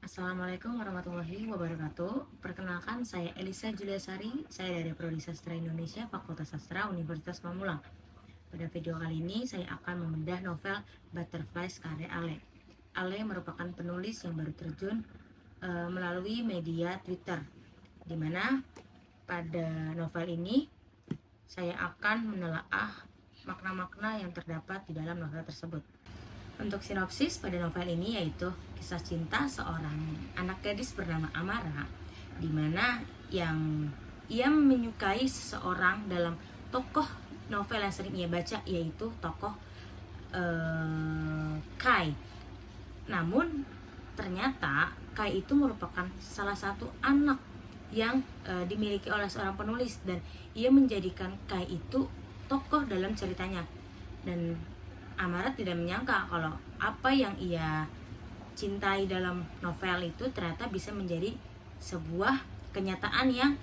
Assalamualaikum warahmatullahi wabarakatuh. Perkenalkan, saya Elisa Juliasari. Saya dari Prodi Sastra Indonesia, Fakultas Sastra Universitas Pamulang. Pada video kali ini, saya akan membedah novel Butterflies karya Ale. Ale merupakan penulis yang baru terjun melalui media Twitter, di mana pada novel ini saya akan menelaah makna-makna yang terdapat di dalam novel tersebut. Untuk sinopsis pada novel ini yaitu kisah cinta seorang anak gadis bernama Amara, di mana yang ia menyukai seseorang dalam tokoh novel yang sering ia baca, yaitu tokoh Kai. Namun ternyata Kai itu merupakan salah satu anak yang dimiliki oleh seorang penulis, dan ia menjadikan Kai itu tokoh dalam ceritanya. Dan Amara tidak menyangka kalau apa yang ia cintai dalam novel itu ternyata bisa menjadi sebuah kenyataan yang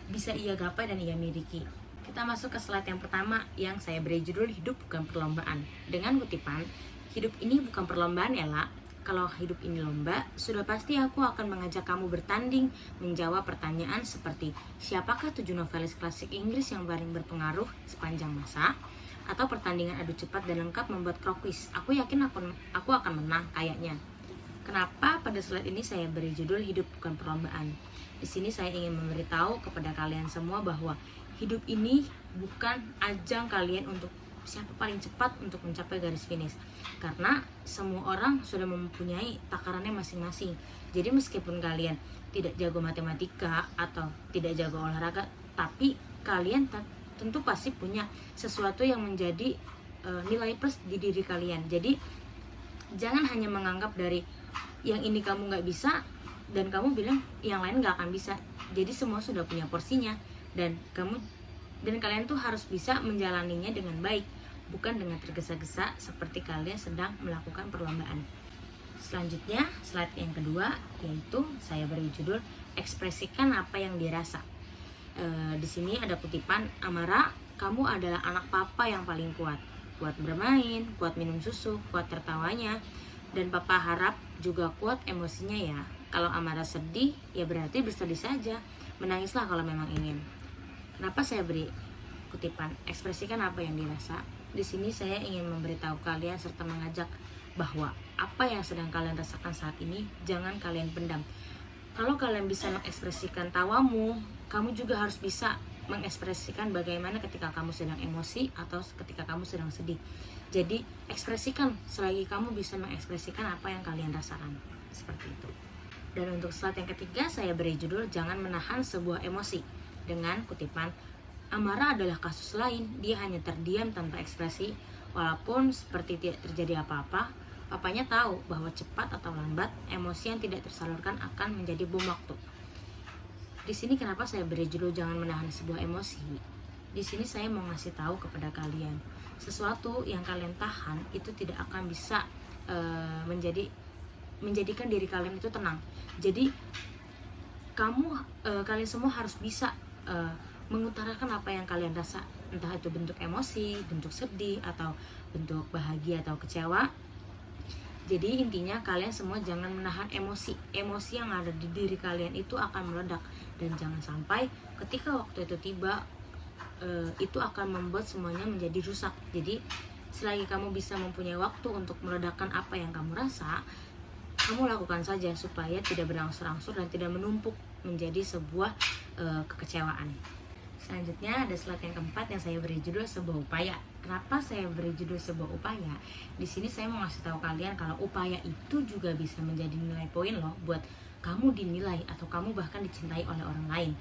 bisa ia gapai dan ia miliki. Kita masuk ke slide yang pertama yang saya beri judul Hidup Bukan Perlombaan. Dengan kutipan, hidup ini bukan perlombaan Ella. Kalau hidup ini lomba, sudah pasti aku akan mengajak kamu bertanding menjawab pertanyaan seperti siapakah 7 novelis klasik Inggris yang paling berpengaruh sepanjang masa, atau pertandingan adu cepat dan lengkap membuat krokis. Aku yakin aku akan menang kayaknya. Kenapa pada slide ini saya beri judul Hidup Bukan Perlombaan? Di sini saya ingin memberitahu kepada kalian semua bahwa hidup ini bukan ajang kalian untuk siapa paling cepat untuk mencapai garis finish. Karena semua orang sudah mempunyai takarannya masing-masing. Jadi meskipun kalian tidak jago matematika atau tidak jago olahraga, tapi kalian tentu pasti punya sesuatu yang menjadi nilai plus di diri kalian. Jadi jangan hanya menganggap dari yang ini kamu nggak bisa dan kamu bilang yang lain nggak akan bisa. Jadi semua sudah punya porsinya, dan kalian tuh harus bisa menjalaninya dengan baik, bukan dengan tergesa-gesa seperti kalian sedang melakukan perlombaan. Selanjutnya, slide yang kedua, yaitu saya beri judul Ekspresikan Apa Yang Dirasa. Di sini ada kutipan, Amara, kamu adalah anak papa yang paling kuat. Kuat bermain, kuat minum susu, kuat tertawanya, dan papa harap juga kuat emosinya ya. Kalau Amara sedih, ya berarti bersedih saja. Menangislah kalau memang ingin. Kenapa saya beri kutipan ekspresikan apa yang dirasa? Di sini saya ingin memberitahu kalian serta mengajak bahwa apa yang sedang kalian rasakan saat ini jangan kalian pendam. Kalau kalian bisa mengekspresikan tawamu, kamu juga harus bisa mengekspresikan bagaimana ketika kamu sedang emosi atau ketika kamu sedang sedih. Jadi ekspresikan selagi kamu bisa mengekspresikan apa yang kalian rasakan. Seperti itu. Dan untuk slide yang ketiga saya beri judul Jangan Menahan Sebuah Emosi. Dengan kutipan, Amara adalah kasus lain. Dia hanya terdiam tanpa ekspresi. Walaupun seperti tidak terjadi apa-apa, papanya tahu bahwa cepat atau lambat emosi yang tidak tersalurkan akan menjadi bom waktu. Di sini kenapa saya beri judul Jangan Menahan Sebuah Emosi? Di sini saya mau ngasih tahu kepada kalian, sesuatu yang kalian tahan itu tidak akan bisa menjadikan diri kalian itu tenang. Jadi kalian semua harus bisa mengutarakan apa yang kalian rasa, entah itu bentuk emosi, bentuk sedih, atau bentuk bahagia atau kecewa. Jadi intinya kalian semua jangan menahan emosi yang ada di diri kalian itu akan meledak, dan jangan sampai ketika waktu itu tiba itu akan membuat semuanya menjadi rusak. Jadi selagi kamu bisa mempunyai waktu untuk meledakkan apa yang kamu rasa, kamu lakukan saja supaya tidak berangsur-angsur dan tidak menumpuk menjadi sebuah kekecewaan. Selanjutnya ada slide yang keempat yang saya beri judul Sebuah Upaya. Kenapa saya beri judul Sebuah Upaya? Di sini saya mau ngasih tahu kalian kalau upaya itu juga bisa menjadi nilai poin loh buat kamu dinilai atau kamu bahkan dicintai oleh orang lain.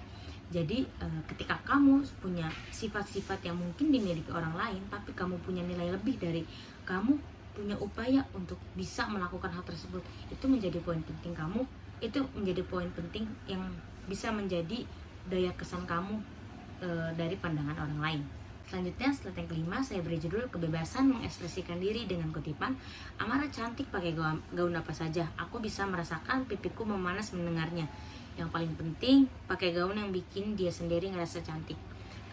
Jadi ketika kamu punya sifat-sifat yang mungkin dimiliki orang lain, tapi kamu punya nilai lebih dari kamu punya upaya untuk bisa melakukan hal tersebut, itu menjadi poin penting kamu. Itu menjadi poin penting yang bisa menjadi daya kesan kamu dari pandangan orang lain. Selanjutnya slide yang kelima saya beri judul Kebebasan Mengekspresikan Diri. Dengan kutipan, Amara cantik pakai gaun apa saja, aku bisa merasakan pipiku memanas mendengarnya. Yang paling penting pakai gaun yang bikin dia sendiri ngerasa cantik.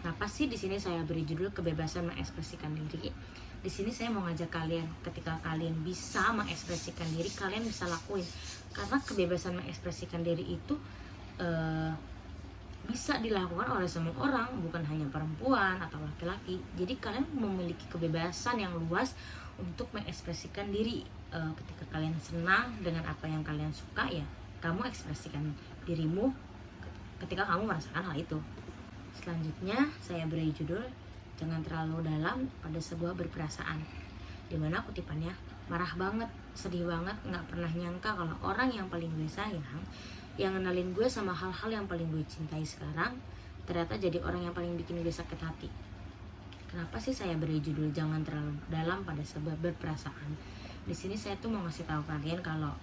Kenapa sih di sini saya beri judul Kebebasan Mengekspresikan Diri? Di sini saya mau ngajak kalian, ketika kalian bisa mengekspresikan diri, kalian bisa lakuin. Karena kebebasan mengekspresikan diri itu bisa dilakukan oleh semua orang, bukan hanya perempuan atau laki-laki. Jadi kalian memiliki kebebasan yang luas untuk mengekspresikan diri. Ketika kalian senang dengan apa yang kalian suka, ya kamu ekspresikan dirimu ketika kamu merasakan hal itu. Selanjutnya saya beri judul jangan terlalu dalam pada sebuah berperasaan, dimana kutipannya marah banget, sedih banget, nggak pernah nyangka kalau orang yang paling gue sayang, yang ngenalin gue sama hal-hal yang paling gue cintai sekarang, ternyata jadi orang yang paling bikin gue sakit hati. Kenapa sih saya beri judul jangan terlalu dalam pada sebuah berperasaan? Di sini saya tuh mau ngasih tahu kalian kalau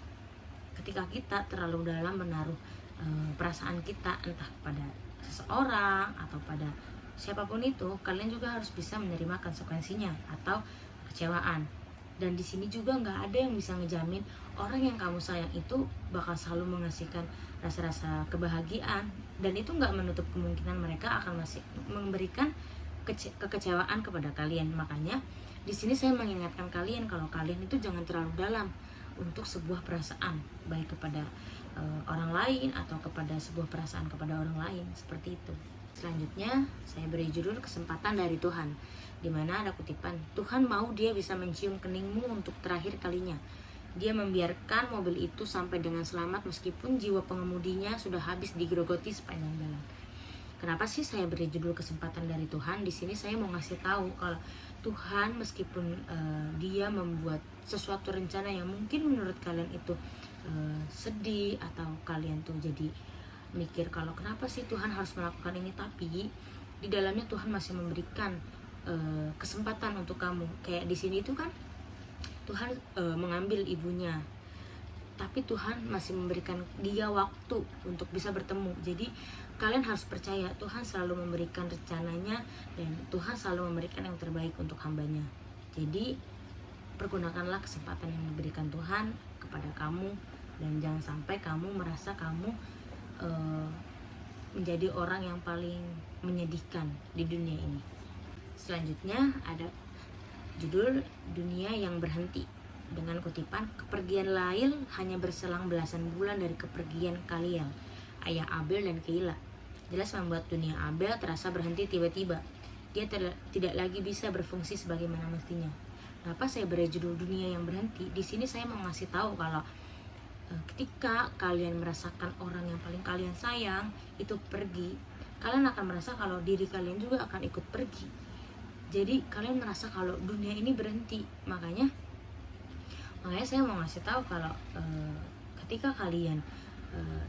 ketika kita terlalu dalam menaruh perasaan kita, entah pada seseorang atau pada siapapun itu, kalian juga harus bisa menerima konsekuensinya atau kecewaan. Dan di sini juga nggak ada yang bisa ngejamin orang yang kamu sayang itu bakal selalu mengasihkan rasa-rasa kebahagiaan, dan itu nggak menutup kemungkinan mereka akan masih memberikan kekecewaan kepada kalian. Makanya di sini saya mengingatkan kalian kalau kalian itu jangan terlalu dalam untuk sebuah perasaan, baik kepada orang lain atau kepada sebuah perasaan kepada orang lain, seperti itu. Selanjutnya saya beri judul kesempatan dari Tuhan, dimana ada kutipan, Tuhan mau dia bisa mencium keningmu untuk terakhir kalinya. Dia membiarkan mobil itu sampai dengan selamat meskipun jiwa pengemudinya sudah habis digerogoti sepanjang jalan. Kenapa sih saya beri judul kesempatan dari Tuhan? Di sini saya mau ngasih tahu kalau Tuhan meskipun dia membuat sesuatu rencana yang mungkin menurut kalian itu sedih, atau kalian tuh jadi mikir kalau kenapa sih Tuhan harus melakukan ini, tapi di dalamnya Tuhan masih memberikan kesempatan untuk kamu. Kayak di sini itu kan Tuhan mengambil ibunya, tapi Tuhan masih memberikan dia waktu untuk bisa bertemu. Jadi kalian harus percaya Tuhan selalu memberikan rencananya, dan Tuhan selalu memberikan yang terbaik untuk hambanya. Jadi pergunakanlah kesempatan yang diberikan Tuhan kepada kamu, dan jangan sampai kamu merasa kamu menjadi orang yang paling menyedihkan di dunia ini. Selanjutnya ada judul dunia yang berhenti, dengan kutipan kepergian Lail hanya berselang belasan bulan dari kepergian Kaliel, ayah Abel dan Keila. Jelas membuat dunia Abel terasa berhenti tiba-tiba. Dia tidak lagi bisa berfungsi sebagaimana mestinya. Kenapa saya beri judul dunia yang berhenti? Di sini saya mau ngasih tahu kalau ketika kalian merasakan orang yang paling kalian sayang itu pergi, kalian akan merasa kalau diri kalian juga akan ikut pergi. Jadi kalian merasa kalau dunia ini berhenti. Makanya saya mau ngasih tahu kalau ketika kalian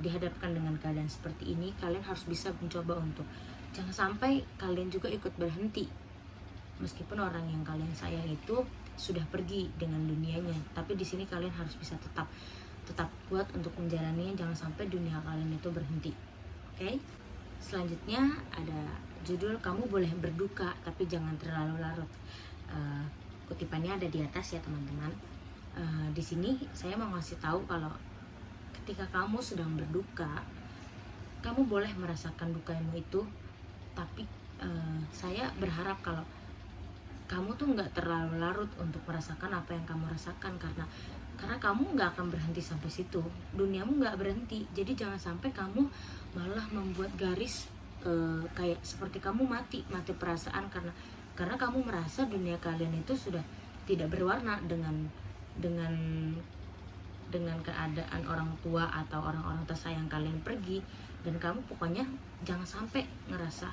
dihadapkan dengan keadaan seperti ini, kalian harus bisa mencoba untuk jangan sampai kalian juga ikut berhenti. Meskipun orang yang kalian sayang itu sudah pergi dengan dunianya, tapi di sini kalian harus bisa tetap kuat untuk menjalaninya. Jangan sampai dunia kalian itu berhenti. Oke? Selanjutnya ada judul kamu boleh berduka tapi jangan terlalu larut. Kutipannya ada di atas ya teman-teman. Di sini saya mau ngasih tahu kalau ketika kamu sedang berduka, kamu boleh merasakan dukamu itu, tapi saya berharap kalau kamu tuh nggak terlalu larut untuk merasakan apa yang kamu rasakan, karena kamu nggak akan berhenti sampai situ, duniamu nggak berhenti. Jadi jangan sampai kamu malah membuat garis kayak seperti kamu mati perasaan karena kamu merasa dunia kalian itu sudah tidak berwarna dengan keadaan orang tua atau orang-orang tersayang kalian pergi, dan kamu pokoknya jangan sampai ngerasa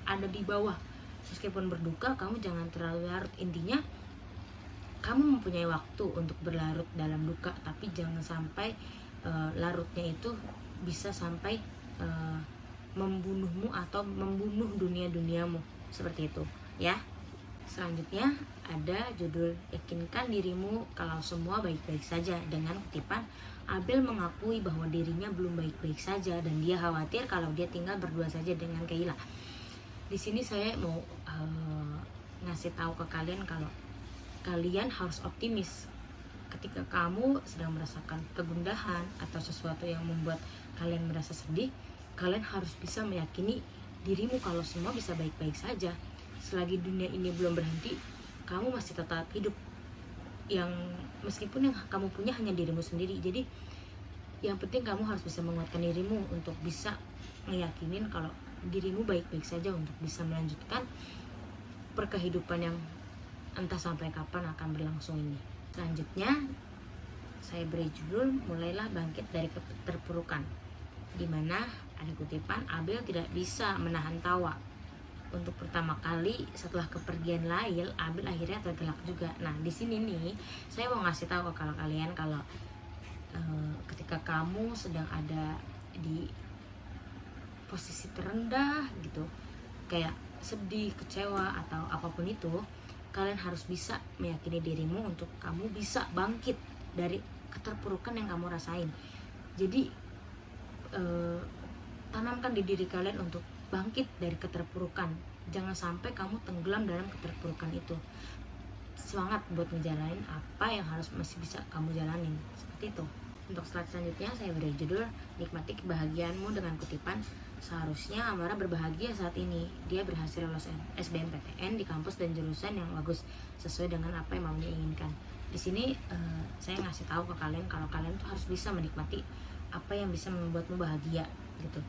ada di bawah. Meskipun berduka, kamu jangan terlalu larut. Intinya kamu mempunyai waktu untuk berlarut dalam duka, tapi jangan sampai larutnya itu bisa sampai membunuhmu atau membunuh dunia-duniamu, seperti itu ya. Selanjutnya ada judul yakinkan dirimu kalau semua baik-baik saja, dengan kutipan Abel mengakui bahwa dirinya belum baik-baik saja dan dia khawatir kalau dia tinggal berdua saja dengan Keila. Di sini saya mau ngasih tahu ke kalian kalau kalian harus optimis. Ketika kamu sedang merasakan kegundahan atau sesuatu yang membuat kalian merasa sedih, kalian harus bisa meyakini dirimu kalau semua bisa baik-baik saja. Selagi dunia ini belum berhenti, kamu masih tetap hidup, yang meskipun yang kamu punya hanya dirimu sendiri. Jadi yang penting kamu harus bisa menguatkan dirimu untuk bisa ngeyakinin kalau dirimu baik-baik saja untuk bisa melanjutkan perkehidupan yang entah sampai kapan akan berlangsung ini. Selanjutnya saya beri judul Mulailah Bangkit dari Keterpurukan, di mana ada kutipan, Abel tidak bisa menahan tawa. Untuk pertama kali setelah kepergian Lail, Abel akhirnya tergelak juga. Nah, di sini nih saya mau ngasih tahu ke kalian kalau ketika kamu sedang ada di posisi terendah gitu, kayak sedih, kecewa atau apapun itu, kalian harus bisa meyakini dirimu untuk kamu bisa bangkit dari keterpurukan yang kamu rasain. Jadi tanamkan di diri kalian untuk bangkit dari keterpurukan. Jangan sampai kamu tenggelam dalam keterpurukan itu. Semangat buat ngejalanin apa yang harus masih bisa kamu jalanin. Seperti itu. Untuk slide selanjutnya saya beri judul Nikmati Kebahagiaanmu dengan kutipan, seharusnya Amara berbahagia saat ini. Dia berhasil lolos SBMPTN di kampus dan jurusan yang bagus sesuai dengan apa yang maunya inginkan. Di sini saya ngasih tahu ke kalian kalau kalian tuh harus bisa menikmati apa yang bisa membuatmu bahagia gitu.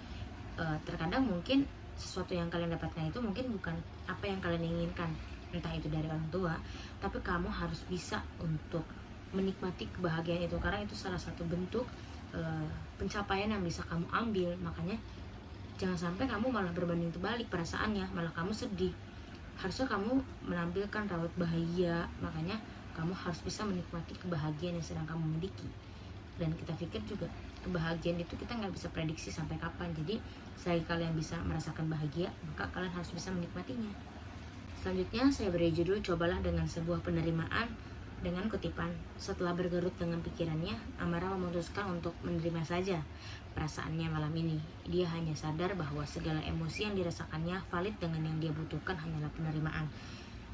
Terkadang mungkin sesuatu yang kalian dapatkan itu mungkin bukan apa yang kalian inginkan, entah itu dari orang tua, tapi kamu harus bisa untuk menikmati kebahagiaan itu, karena itu salah satu bentuk pencapaian yang bisa kamu ambil. Makanya jangan sampai kamu malah berbanding terbalik perasaannya, malah kamu sedih. Harusnya kamu menampilkan raut bahagia. Makanya kamu harus bisa menikmati kebahagiaan yang sedang kamu miliki. Dan kita pikir juga kebahagiaan itu kita nggak bisa prediksi sampai kapan. Jadi selagi kalian bisa merasakan bahagia, maka kalian harus bisa menikmatinya. Selanjutnya saya beri judul Cobalah dengan Sebuah Penerimaan, dengan kutipan, setelah bergerut dengan pikirannya, Amara memutuskan untuk menerima saja perasaannya malam ini. Dia hanya sadar bahwa segala emosi yang dirasakannya valid dengan yang dia butuhkan hanyalah penerimaan.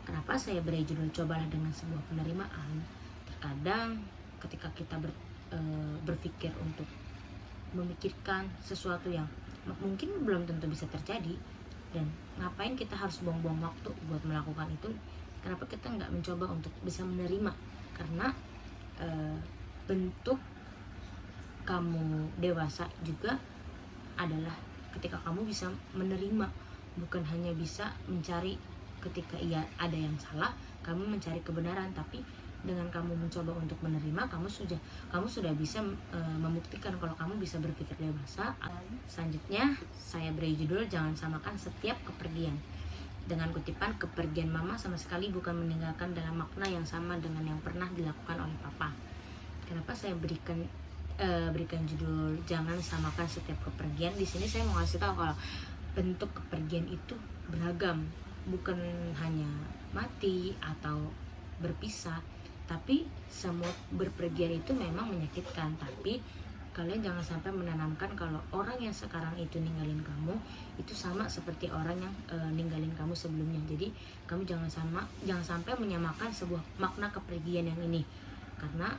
Kenapa saya beri judul Cobalah dengan Sebuah Penerimaan? Terkadang ketika kita berpikir untuk memikirkan sesuatu yang mungkin belum tentu bisa terjadi, dan ngapain kita harus buang-buang waktu buat melakukan itu? Kenapa kita nggak mencoba untuk bisa menerima? Karena bentuk kamu dewasa juga adalah ketika kamu bisa menerima, bukan hanya bisa mencari ketika ia ada yang salah, kamu mencari kebenaran, tapi dengan kamu mencoba untuk menerima, kamu sudah bisa membuktikan kalau kamu bisa berpikir dewasa. Selanjutnya saya beri judul Jangan Samakan Setiap Kepergian, dengan kutipan, kepergian mama sama sekali bukan meninggalkan dalam makna yang sama dengan yang pernah dilakukan oleh papa. Kenapa saya berikan judul Jangan Samakan Setiap Kepergian? Di sini saya mau ngasih tahu kalau bentuk kepergian itu beragam, bukan hanya mati atau berpisah, tapi semua berpergian itu memang menyakitkan. Tapi kalian jangan sampai menanamkan kalau orang yang sekarang itu ninggalin kamu itu sama seperti orang yang ninggalin kamu sebelumnya. Jadi kamu jangan sampai menyamakan sebuah makna kepergian yang ini, karena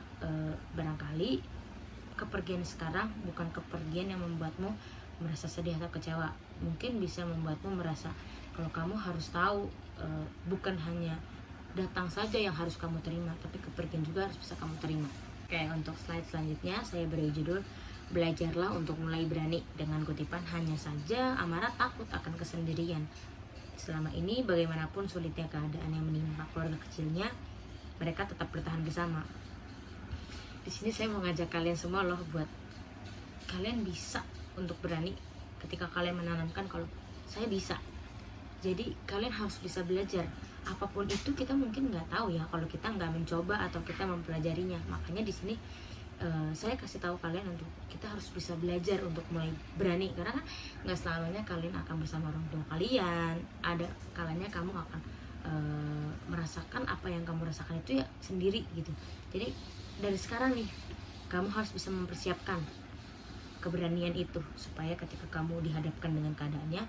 barangkali kepergian sekarang bukan kepergian yang membuatmu merasa sedih atau kecewa. Mungkin bisa membuatmu merasa kalau kamu harus tahu bukan hanya datang saja yang harus kamu terima, tapi kepergian juga harus bisa kamu terima. Oke, untuk slide selanjutnya saya beri judul Belajarlah untuk Mulai Berani, dengan kutipan, hanya saja Amara takut akan kesendirian. Selama ini bagaimanapun sulitnya keadaan yang menimpa keluarga kecilnya, mereka tetap bertahan bersama. Di sini saya mau ngajak kalian semua loh, buat kalian bisa untuk berani ketika kalian menanamkan kalau saya bisa. Jadi kalian harus bisa belajar. Apapun itu kita mungkin nggak tahu ya kalau kita nggak mencoba atau kita mempelajarinya. Makanya di sini saya kasih tahu kalian untuk kita harus bisa belajar untuk mulai berani, karena kan nggak selamanya kalian akan bersama orang tua kalian. Ada kalanya kamu akan merasakan apa yang kamu rasakan itu ya sendiri gitu. Jadi dari sekarang nih kamu harus bisa mempersiapkan keberanian itu, supaya ketika kamu dihadapkan dengan keadaannya,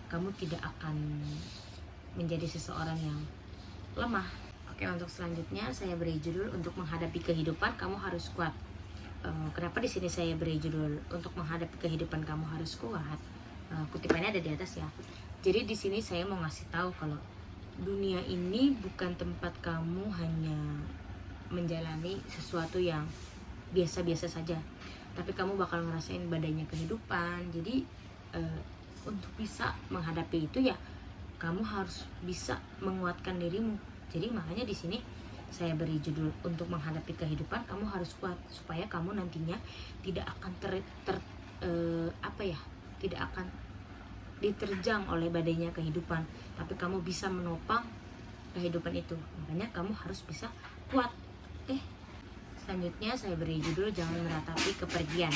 kamu tidak akan menjadi seseorang yang lemah. Oke, untuk selanjutnya saya beri judul Untuk Menghadapi Kehidupan Kamu Harus Kuat. Kenapa di sini saya beri judul Untuk Menghadapi Kehidupan Kamu Harus Kuat? Kutipannya ada di atas ya. Jadi di sini saya mau ngasih tahu kalau dunia ini bukan tempat kamu hanya menjalani sesuatu yang biasa-biasa saja, tapi kamu bakal ngerasain badainya kehidupan. Jadi untuk bisa menghadapi itu ya kamu harus bisa menguatkan dirimu. Jadi makanya di sini saya beri judul untuk menghadapi kehidupan kamu harus kuat, supaya kamu nantinya tidak akan tidak akan diterjang oleh badainya kehidupan, tapi kamu bisa menopang kehidupan itu. Makanya kamu harus bisa kuat. Selanjutnya saya beri judul jangan meratapi kepergian,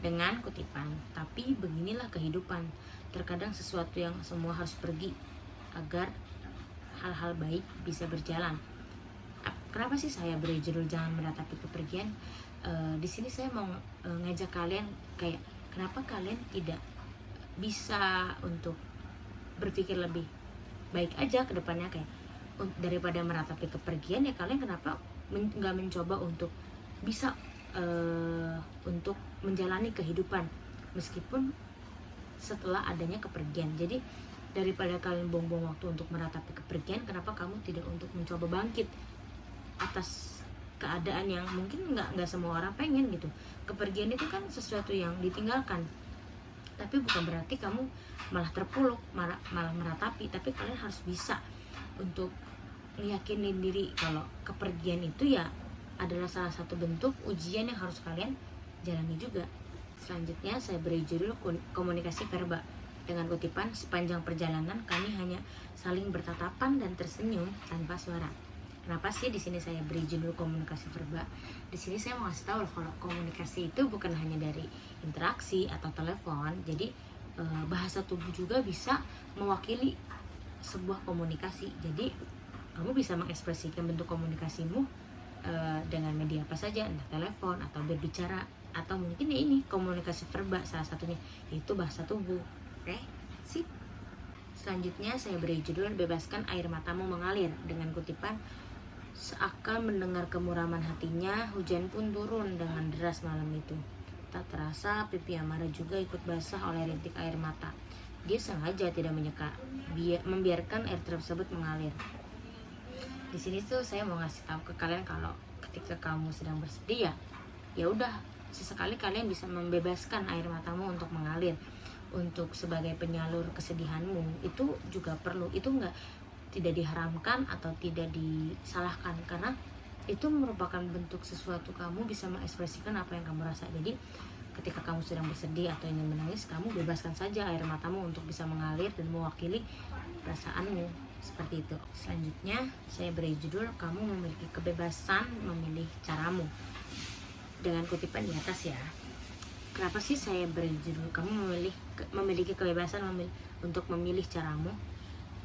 dengan kutipan, tapi beginilah kehidupan, terkadang sesuatu yang semua harus pergi agar hal-hal baik bisa berjalan. Kenapa sih saya beri judul jangan meratapi kepergian? Di sini saya mau ngajak kalian kayak kenapa kalian tidak bisa untuk berpikir lebih baik aja ke depannya, kayak daripada meratapi kepergian ya kalian kenapa nggak mencoba untuk bisa untuk menjalani kehidupan meskipun setelah adanya kepergian. Jadi daripada kalian buang-buang waktu untuk meratapi kepergian, kenapa kamu tidak untuk mencoba bangkit atas keadaan yang mungkin nggak semua orang pengen gitu. Kepergian itu kan sesuatu yang ditinggalkan, tapi bukan berarti kamu malah terpuruk, malah meratapi. Tapi kalian harus bisa untuk meyakinin diri kalau kepergian itu ya adalah salah satu bentuk ujian yang harus kalian jalani juga. Selanjutnya saya beri judul komunikasi verba, dengan kutipan sepanjang perjalanan kami hanya saling bertatapan dan tersenyum tanpa suara. Kenapa sih di sini saya beri judul komunikasi verba? Di sini saya mau kasih tahu kalau komunikasi itu bukan hanya dari interaksi atau telepon. Jadi bahasa tubuh juga bisa mewakili sebuah komunikasi. Jadi kamu bisa mengekspresikan bentuk komunikasimu dengan media apa saja, entah telepon atau berbicara, atau mungkin ya ini komunikasi verba salah satunya yaitu bahasa tubuh. Oke, sip. Selanjutnya saya beri judul bebaskan air matamu mengalir, dengan kutipan seakan mendengar kemuraman hatinya, hujan pun turun dengan deras malam itu. Tak terasa pipi Amara juga ikut basah oleh rintik air mata. Dia sengaja tidak membiarkan air tersebut mengalir. Di sini tuh saya mau ngasih tahu ke kalian kalau ketika kamu sedang bersedih ya udah sesekali kalian bisa membebaskan air matamu untuk mengalir, untuk sebagai penyalur kesedihanmu. Itu juga perlu, itu tidak diharamkan atau tidak disalahkan, karena itu merupakan bentuk sesuatu kamu bisa mengekspresikan apa yang kamu rasa. Jadi ketika kamu sedang bersedih atau ingin menangis, kamu bebaskan saja air matamu untuk bisa mengalir dan mewakili perasaanmu. Seperti itu. Selanjutnya saya beri judul kamu memiliki kebebasan memilih caramu, dengan kutipan di atas ya. Kenapa sih saya beri judul kamu memiliki kebebasan untuk memilih caramu?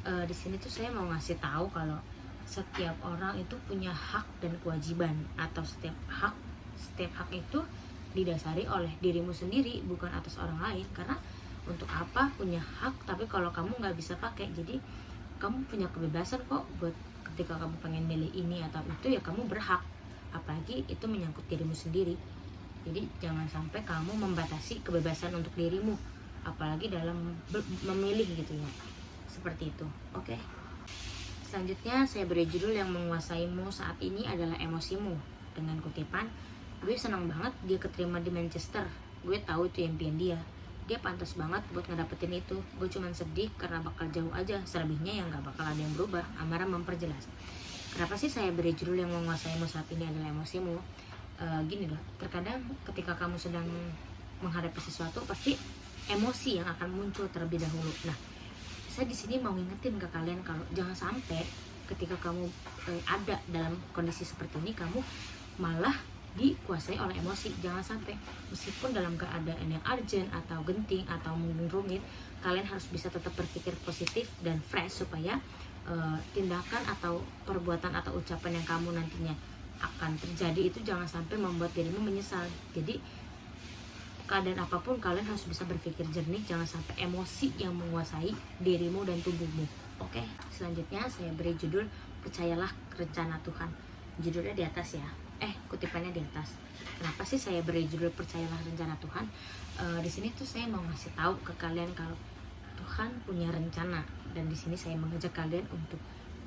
Di sini tuh saya mau ngasih tahu kalau setiap orang itu punya hak dan kewajiban, atau setiap hak itu didasari oleh dirimu sendiri, bukan atas orang lain. Karena untuk apa punya hak tapi kalau kamu nggak bisa pakai? Jadi kamu punya kebebasan kok buat ketika kamu pengen milih ini atau itu ya kamu berhak, apalagi itu menyangkut dirimu sendiri. Jadi jangan sampai kamu membatasi kebebasan untuk dirimu, apalagi dalam memilih gitu ya. Seperti itu. Oke. Selanjutnya saya beri judul yang menguasaimu saat ini adalah emosimu, dengan kutipan gue senang banget dia keterima di Manchester, gue tahu itu impian dia pantas banget buat ngedapetin itu. Gue cuman sedih karena bakal jauh aja, selebihnya yang gak bakal ada yang berubah. Amara memperjelas. Kenapa sih saya beri judul yang menguasaimu saat ini adalah emosimu? Gini loh, terkadang ketika kamu sedang menghadapi sesuatu pasti emosi yang akan muncul terlebih dahulu. Nah, saya di sini mau ngingetin ke kalian kalau jangan sampai ketika kamu ada dalam kondisi seperti ini kamu malah dikuasai oleh emosi. Jangan sampai, meskipun dalam keadaan yang urgent atau genting atau mungkin rumit, kalian harus bisa tetap berpikir positif dan fresh supaya tindakan atau perbuatan atau ucapan yang kamu nantinya akan terjadi itu jangan sampai membuat dirimu menyesal. Jadi keadaan apapun kalian harus bisa berpikir jernih, jangan sampai emosi yang menguasai dirimu dan tubuhmu. Oke, selanjutnya saya beri judul percayalah rencana Tuhan. Judulnya di atas ya. Kutipannya di atas. Kenapa sih saya beri judul percayalah rencana Tuhan? Di sini tuh saya mau ngasih tahu ke kalian kalau Tuhan punya rencana, dan di sini saya mengajak kalian untuk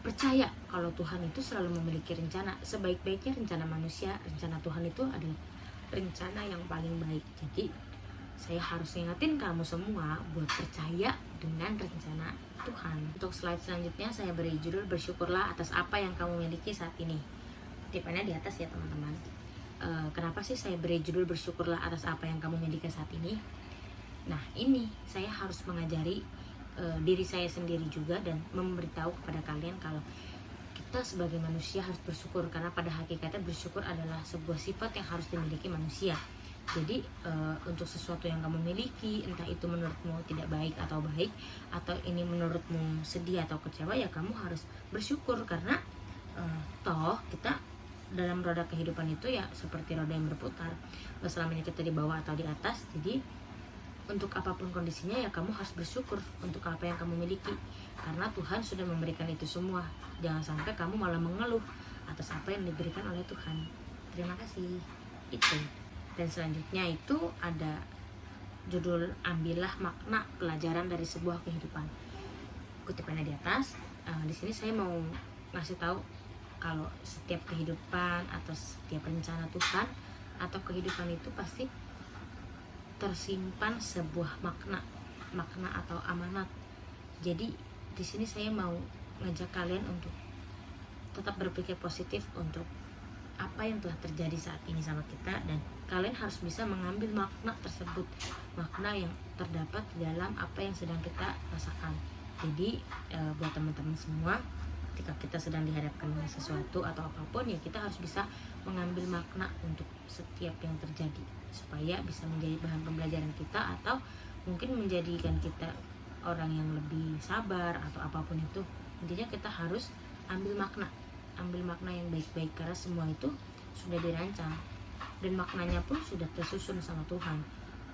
percaya kalau Tuhan itu selalu memiliki rencana. Sebaik-baiknya rencana manusia, rencana Tuhan itu adalah rencana yang paling baik. Jadi saya harus ingatin kamu semua buat percaya dengan rencana Tuhan. Untuk slide selanjutnya saya beri judul bersyukurlah atas apa yang kamu miliki saat ini. Kutipannya di atas ya teman-teman. Kenapa sih saya beri judul bersyukurlah atas apa yang kamu miliki saat ini? Nah, ini saya harus mengajari diri saya sendiri juga dan memberitahu kepada kalian kalau kita sebagai manusia harus bersyukur, karena pada hakikatnya bersyukur adalah sebuah sifat yang harus dimiliki manusia. Jadi untuk sesuatu yang kamu miliki, entah itu menurutmu tidak baik atau baik, atau ini menurutmu sedih atau kecewa, ya kamu harus bersyukur, karena toh kita dalam roda kehidupan itu ya seperti roda yang berputar, selamanya kita di bawah atau di atas. Jadi untuk apapun kondisinya ya kamu harus bersyukur untuk apa yang kamu miliki, karena Tuhan sudah memberikan itu semua. Jangan sampai kamu malah mengeluh atas apa yang diberikan oleh Tuhan. Terima kasih. Itu. Dan selanjutnya itu ada judul ambillah makna pelajaran dari sebuah kehidupan. Kutipannya di atas. Di sini saya mau ngasih tahu kalau setiap kehidupan atau setiap rencana Tuhan atau kehidupan itu pasti tersimpan sebuah makna atau amanat. Jadi di sini saya mau ngajak kalian untuk tetap berpikir positif untuk apa yang telah terjadi saat ini sama kita, dan kalian harus bisa mengambil makna tersebut, makna yang terdapat di dalam apa yang sedang kita rasakan. Jadi buat teman-teman semua, ketika kita sedang dihadapkan dengan sesuatu atau apapun, ya kita harus bisa mengambil makna untuk setiap yang terjadi, supaya bisa menjadi bahan pembelajaran kita, atau mungkin menjadikan kita orang yang lebih sabar atau apapun itu. Intinya kita harus ambil makna yang baik-baik, karena semua itu sudah dirancang dan maknanya pun sudah tersusun sama Tuhan.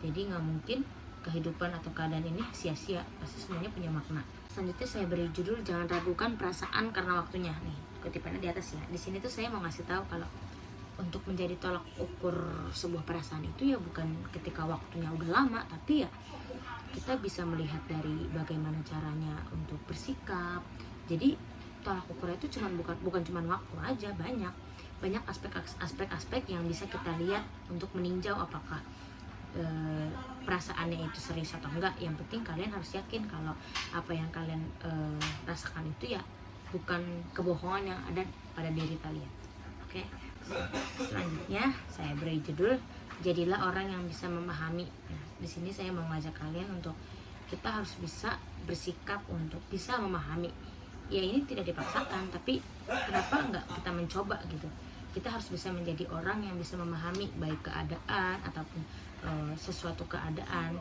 Jadi nggak mungkin kehidupan atau keadaan ini sia-sia, pasti semuanya punya makna. Selanjutnya saya beri judul jangan ragukan perasaan karena waktunya. Nih kutipannya di atas ya. Di sini tuh saya mau ngasih tahu kalau untuk menjadi tolak ukur sebuah perasaan itu ya bukan ketika waktunya udah lama, tapi ya kita bisa melihat dari bagaimana caranya untuk bersikap. Jadi tolak ukurnya itu bukan cuma waktu aja, banyak aspek-aspek yang bisa kita lihat untuk meninjau apakah perasaannya itu serius atau enggak. Yang penting kalian harus yakin kalau apa yang kalian rasakan itu ya bukan kebohongan yang ada pada diri kalian. Oke. Selanjutnya saya beri judul jadilah orang yang bisa memahami. Nah, di sini saya mau ngajak kalian untuk kita harus bisa bersikap untuk bisa memahami. Ya ini tidak dipaksakan, tapi kenapa enggak kita mencoba gitu. Kita harus bisa menjadi orang yang bisa memahami baik keadaan ataupun sesuatu keadaan.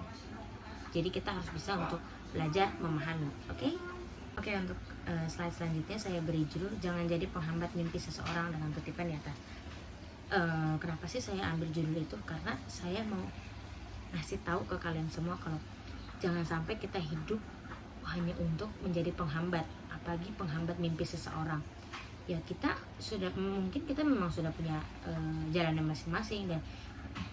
Jadi kita harus bisa untuk belajar memahami. Oke, untuk slide selanjutnya saya beri judul jangan jadi penghambat mimpi seseorang, dengan kutipan di atas. Kenapa sih saya ambil judul itu? Karena saya mau ngasih tahu ke kalian semua kalau jangan sampai kita hidup hanya untuk menjadi penghambat, apalagi penghambat mimpi seseorang. Ya mungkin kita memang sudah punya jalannya masing-masing, dan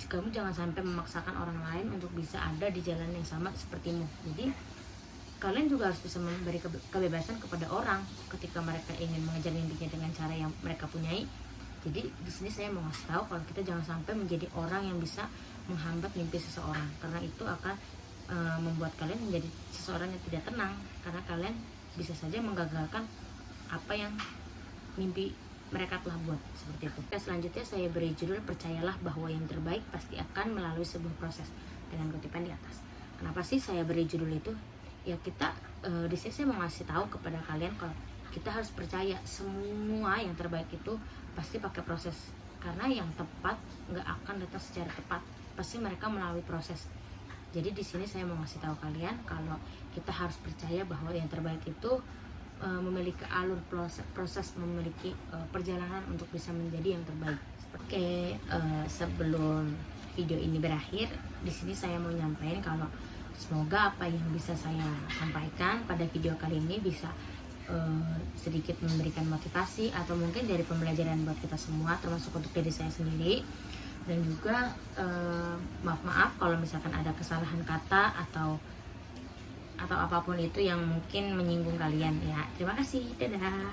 kamu jangan sampai memaksakan orang lain untuk bisa ada di jalan yang sama sepertimu. Jadi kalian juga harus bisa memberi kebebasan kepada orang ketika mereka ingin mengejar mimpinya dengan cara yang mereka punyai. Jadi di sini saya mau ngasih tahu kalau kita jangan sampai menjadi orang yang bisa menghambat mimpi seseorang, karena itu akan membuat kalian menjadi seseorang yang tidak tenang, karena kalian bisa saja menggagalkan apa yang mimpi mereka telah buat, seperti itu. Selanjutnya saya beri judul percayalah bahwa yang terbaik pasti akan melalui sebuah proses, dengan kutipan di atas. Kenapa sih saya beri judul itu? Ya kita di sini saya mau ngasih tahu kepada kalian kalau kita harus percaya semua yang terbaik itu pasti pakai proses, karena yang tepat nggak akan datang secara tepat, pasti mereka melalui proses. Jadi di sini saya mau ngasih tahu kalian kalau kita harus percaya bahwa yang terbaik itu memiliki alur proses memiliki perjalanan untuk bisa menjadi yang terbaik. Oke, sebelum video ini berakhir, di sini saya mau nyampaikan kalau semoga apa yang bisa saya sampaikan pada video kali ini bisa sedikit memberikan motivasi atau mungkin jadi pembelajaran buat kita semua, termasuk untuk diri saya sendiri. Dan juga maaf kalau misalkan ada kesalahan kata atau apapun itu yang mungkin menyinggung kalian ya. Terima kasih, dadah.